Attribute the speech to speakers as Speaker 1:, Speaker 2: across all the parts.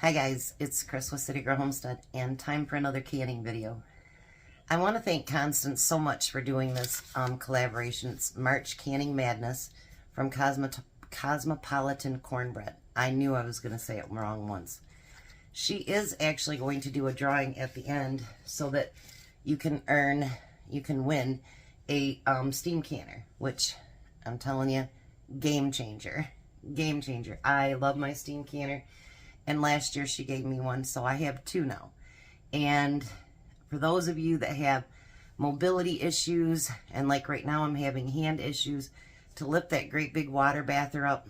Speaker 1: Hi guys, it's Chris with City Girl Homestead and time for another canning video. I want to thank Constance so much for doing this collaboration. It's March Canning Madness from Cosmopolitan Cornbread. I knew I was going to say it wrong once. She is actually going to do a drawing at the end so that you can win a steam canner, which I'm telling you, game changer. Game changer. I love my steam canner. And last year she gave me one, so I have two now. And for those of you that have mobility issues, and like right now I'm having hand issues, to lift that great big water bather up,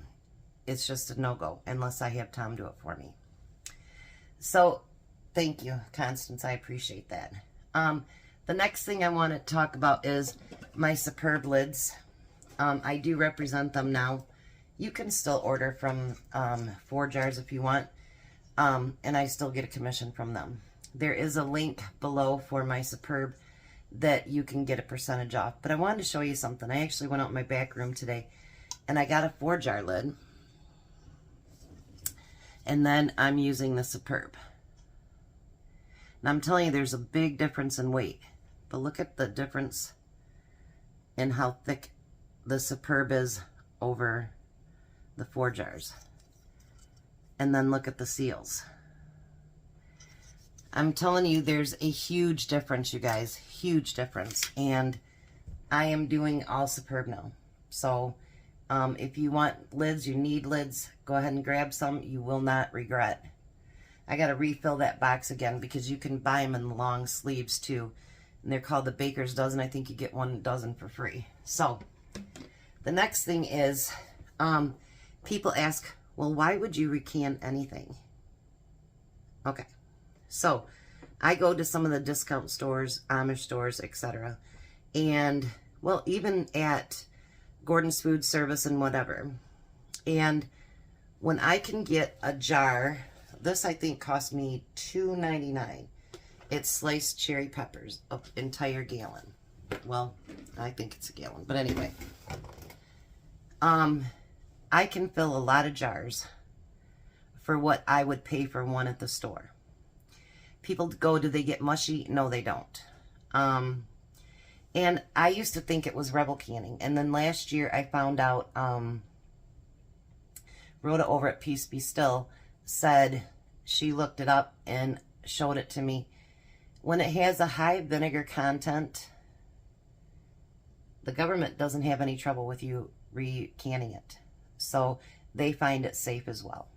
Speaker 1: it's just a no-go unless I have Tom do it for me. So thank you, Constance. I appreciate that. The next thing I want to talk about is my Superb lids. I do represent them now. You can still order from 4 jars if you want. And I still get a commission from them. There is a link below for my Superb that you can get a percentage off. But I wanted to show you something. I actually went out in my back room today and I got a 4-jar lid. And then I'm using the Superb. And I'm telling you, there's a big difference in weight. But look at the difference in how thick the Superb is over the 4 jars. And then look at the seals. I'm telling you, there's a huge difference, you guys. Huge difference. And I am doing all Superb now. So if you want lids, you need lids, go ahead and grab some. You will not regret. I got to refill that box again because you can buy them in the long sleeves too. And they're called the Baker's Dozen. I think you get 1 dozen for free. So the next thing is people ask, well, why would you recan anything? Okay, so I go to some of the discount stores, Amish stores, etc. And, well, even at Gordon's Food Service and whatever. And when I can get a jar, this I think cost me $2.99. It's sliced cherry peppers, an entire gallon. Well, I think it's a gallon, but anyway. I can fill a lot of jars for what I would pay for one at the store. People go, do they get mushy? No, they don't. And I used to think it was Rebel Canning. And then last year I found out, Rhoda over at Peace Be Still said she looked it up and showed it to me. When it has a high vinegar content, the government doesn't have any trouble with you recanning it. So they find it safe as well.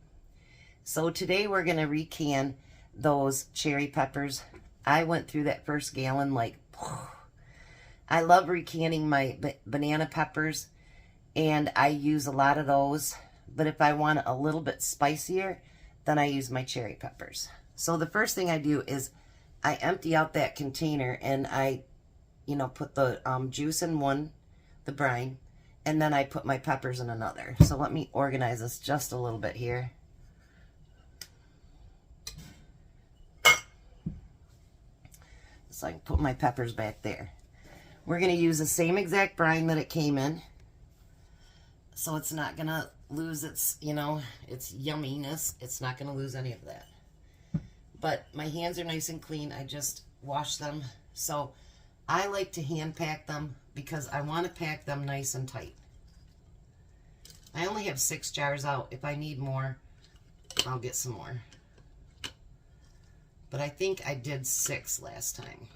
Speaker 1: So today we're going to recan those cherry peppers. I went through that first gallon like, I love recanning my banana peppers, and I use a lot of those. But if I want it a little bit spicier, then I use my cherry peppers. So the first thing I do is I empty out that container and I, put the juice in one, the brine, and then I put my peppers in another. So let me organize this just a little bit here. So I can put my peppers back there. We're going to use the same exact brine that it came in. So it's not going to lose its, its yumminess. It's not going to lose any of that. But my hands are nice and clean. I just washed them. So I like to hand pack them because I want to pack them nice and tight. I only have 6 jars out. If I need more, I'll get some more. But I think I did 6 last time.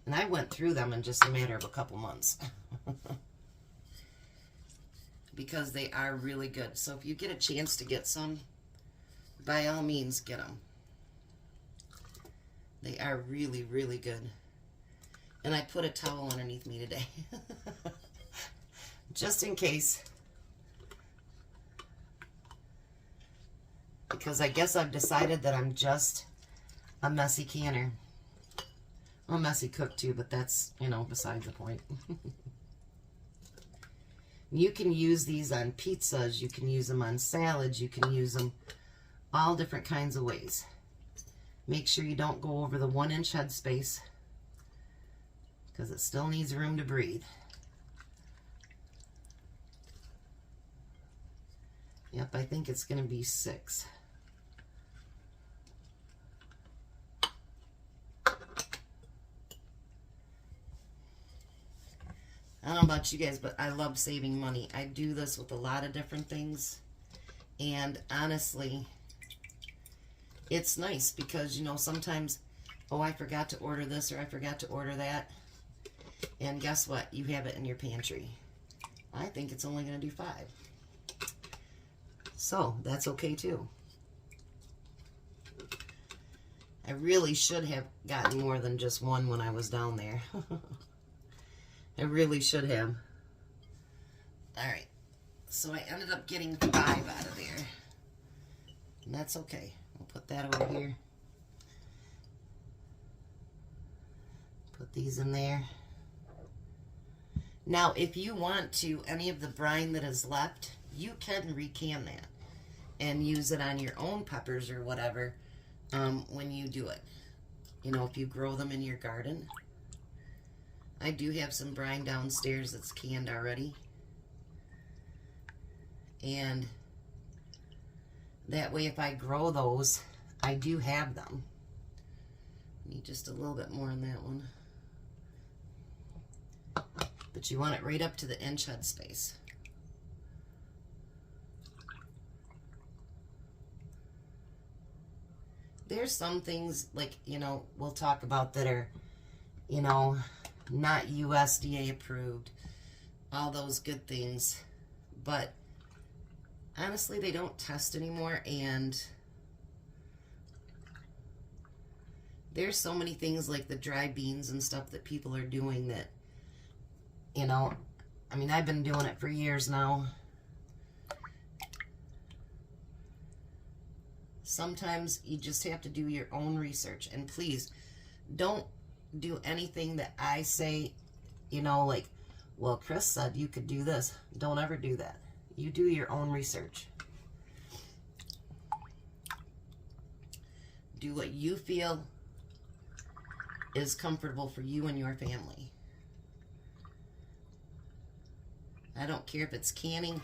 Speaker 1: And I went through them in just a matter of a couple months. Because they are really good. So if you get a chance to get some, by all means get them. They are really, really good. And I put a towel underneath me today. Just in case. Because I guess I've decided that I'm just a messy canner. I'm a messy cook too, but that's, besides the point. You can use these on pizzas. You can use them on salads. You can use them all different kinds of ways. Make sure you don't go over the 1-inch headspace because it still needs room to breathe. Yep, I think it's going to be 6. I don't know about you guys, but I love saving money. I do this with a lot of different things. And honestly, it's nice because, you know, sometimes, oh, I forgot to order this or I forgot to order that. And guess what? You have it in your pantry. I think it's only going to do 5. So that's okay too. I really should have gotten more than just one when I was down there. I really should have. Alright, so I ended up getting 5 out of there. And that's okay. We'll put that over here. Put these in there. Now, if you want to, any of the brine that is left, you can recan that and use it on your own peppers or whatever when you do it. You know, if you grow them in your garden. I do have some brine downstairs that's canned already. And that way if I grow those, I do have them. Need just a little bit more on that one. But you want it right up to the inch head space. There's some things, like, you know, we'll talk about that are, you know, not USDA approved, all those good things, but honestly they don't test anymore, and there's so many things like the dry beans and stuff that people are doing that, you know, I mean, I've been doing it for years now. Sometimes you just have to do your own research, and please don't do anything that I say, you know, like, well, Chris said you could do this. Don't ever do that. You do your own research. Do what you feel is comfortable for you and your family. I don't care if it's canning,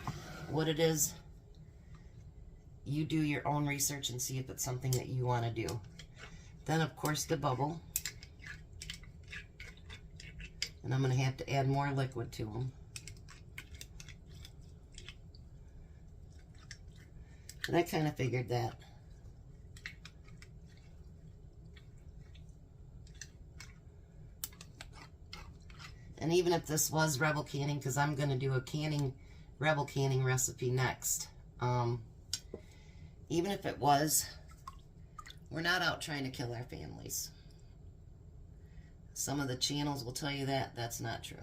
Speaker 1: what it is. You do your own research and see if it's something that you want to do. Then, of course, the bubble. And I'm going to have to add more liquid to them. And I kind of figured that. And even if this was Rebel canning, because I'm going to do a Rebel canning recipe next. Even if it was, we're not out trying to kill our families. Some of the channels will tell you that. That's not true.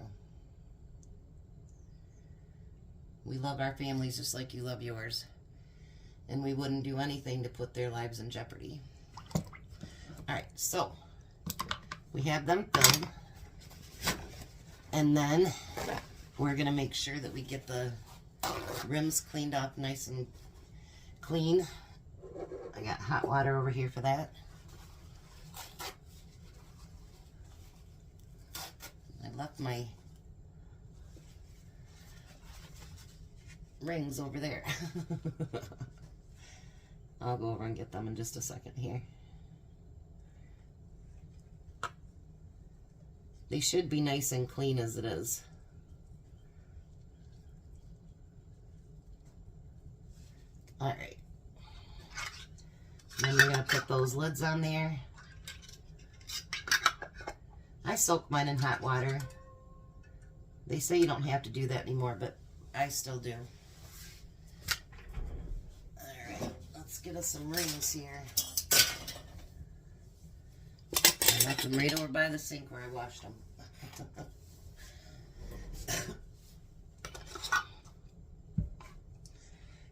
Speaker 1: We love our families just like you love yours. And we wouldn't do anything to put their lives in jeopardy. Alright, so we have them filled. And then we're going to make sure that we get the rims cleaned off nice and clean. I got hot water over here for that. I left my rings over there. I'll go over and get them in just a second here. They should be nice and clean as it is. Alright. Then we're going to put those lids on there. I soak mine in hot water. They say you don't have to do that anymore, but I still do. Alright, let's get us some rings here. I left them right over by the sink where I washed them.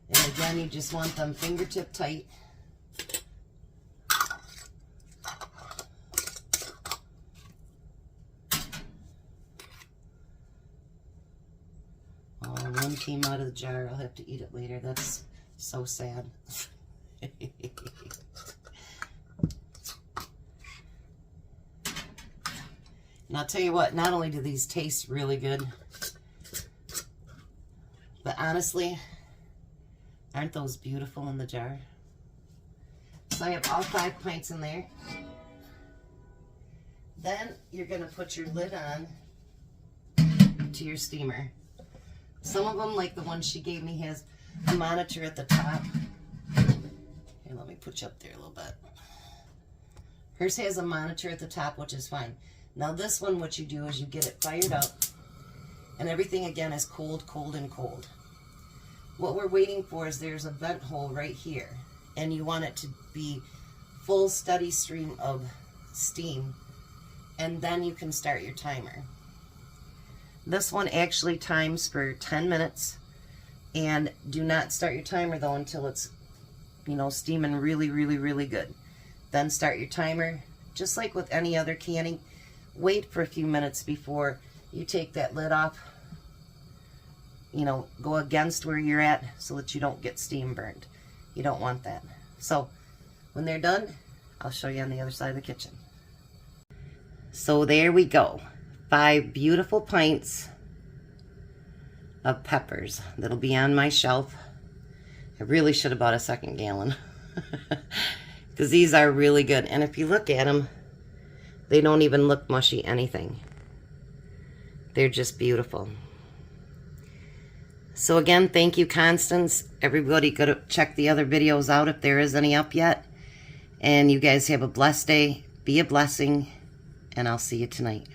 Speaker 1: And again, you just want them fingertip tight. Oh, one came out of the jar. I'll have to eat it later. That's so sad. And I'll tell you what, not only do these taste really good, but honestly, aren't those beautiful in the jar? So I have all 5 pints in there. Then you're going to put your lid on to your steamer. Some of them, like the one she gave me, has a monitor at the top. Here, let me put you up there a little bit. Hers has a monitor at the top, which is fine. Now this one, what you do is you get it fired up, and everything again is cold, cold, and cold. What we're waiting for is there's a vent hole right here, and you want it to be full steady stream of steam, and then you can start your timer. This one actually times for 10 minutes, and do not start your timer though until it's, you know, steaming really, really, really good. Then start your timer. Just like with any other canning, wait for a few minutes before you take that lid off. You know, go against where you're at so that you don't get steam burned. You don't want that. So when they're done, I'll show you on the other side of the kitchen. So there we go. 5 beautiful pints of peppers that'll be on my shelf. I really should have bought a 2nd gallon because these are really good. And if you look at them, they don't even look mushy anything. They're just beautiful. So again, thank you, Constance. Everybody go to check the other videos out if there is any up yet. And you guys have a blessed day. Be a blessing. And I'll see you tonight.